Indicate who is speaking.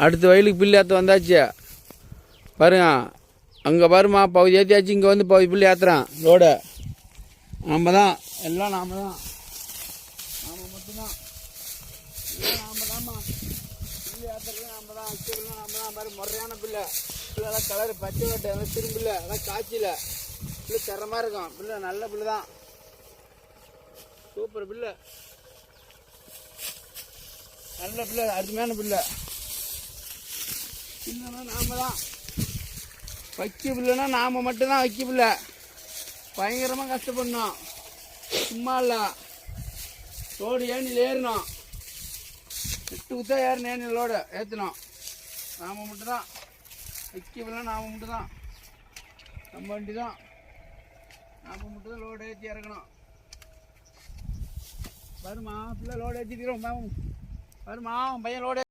Speaker 1: அடுத்த வயலுக்கு பில்லு ஏற்ற வந்தாச்சு பாருங்க. அங்கே பாருமா பகுதி ஏற்றியாச்சு. இங்கே வந்து பகுதி பில்லு ஏற்றுறான் லோடு. நாம் தான் எல்லாம் நாம் தான் மட்டும்தான் எல்லாம் நாம் தான்மா பில்லு ஏற்றுறது நாம் தான். வச்சுக்கலாம் நாம் தான். பாரு முறையான பில்லு பில்லெல்லாம் கலரு பச்சை வெட்டை எல்லாம் திரும்பில்ல அதான் காய்ச்சில பில்லு தரமாக இருக்கும். பில்லு நல்ல பில்லு தான். சூப்பர் பில்லு நல்ல பில்லு அருமையான பில்லு. இல்லைன்னா நாம் தான் வைக்க பில்லைன்னா நாம் மட்டும்தான் வைக்க பில்லை. பயங்கரமாக கஷ்டப்படணும். சும்மா இல்லை லோடு ஏணியில் ஏறணும். 8 குத்தா ஏறணும். ஏணி லோடு ஏற்றணும். நாம் மட்டும்தான் வைக்க பில்லை. நாம் மட்டும்தான் நம்ம வண்டி தான். நாம் மட்டும்தான் லோடு ஏற்றி இறக்கணும். வருமா பிள்ளை லோடு ஏற்றிக்கிறோம். வருமா பையன் லோடு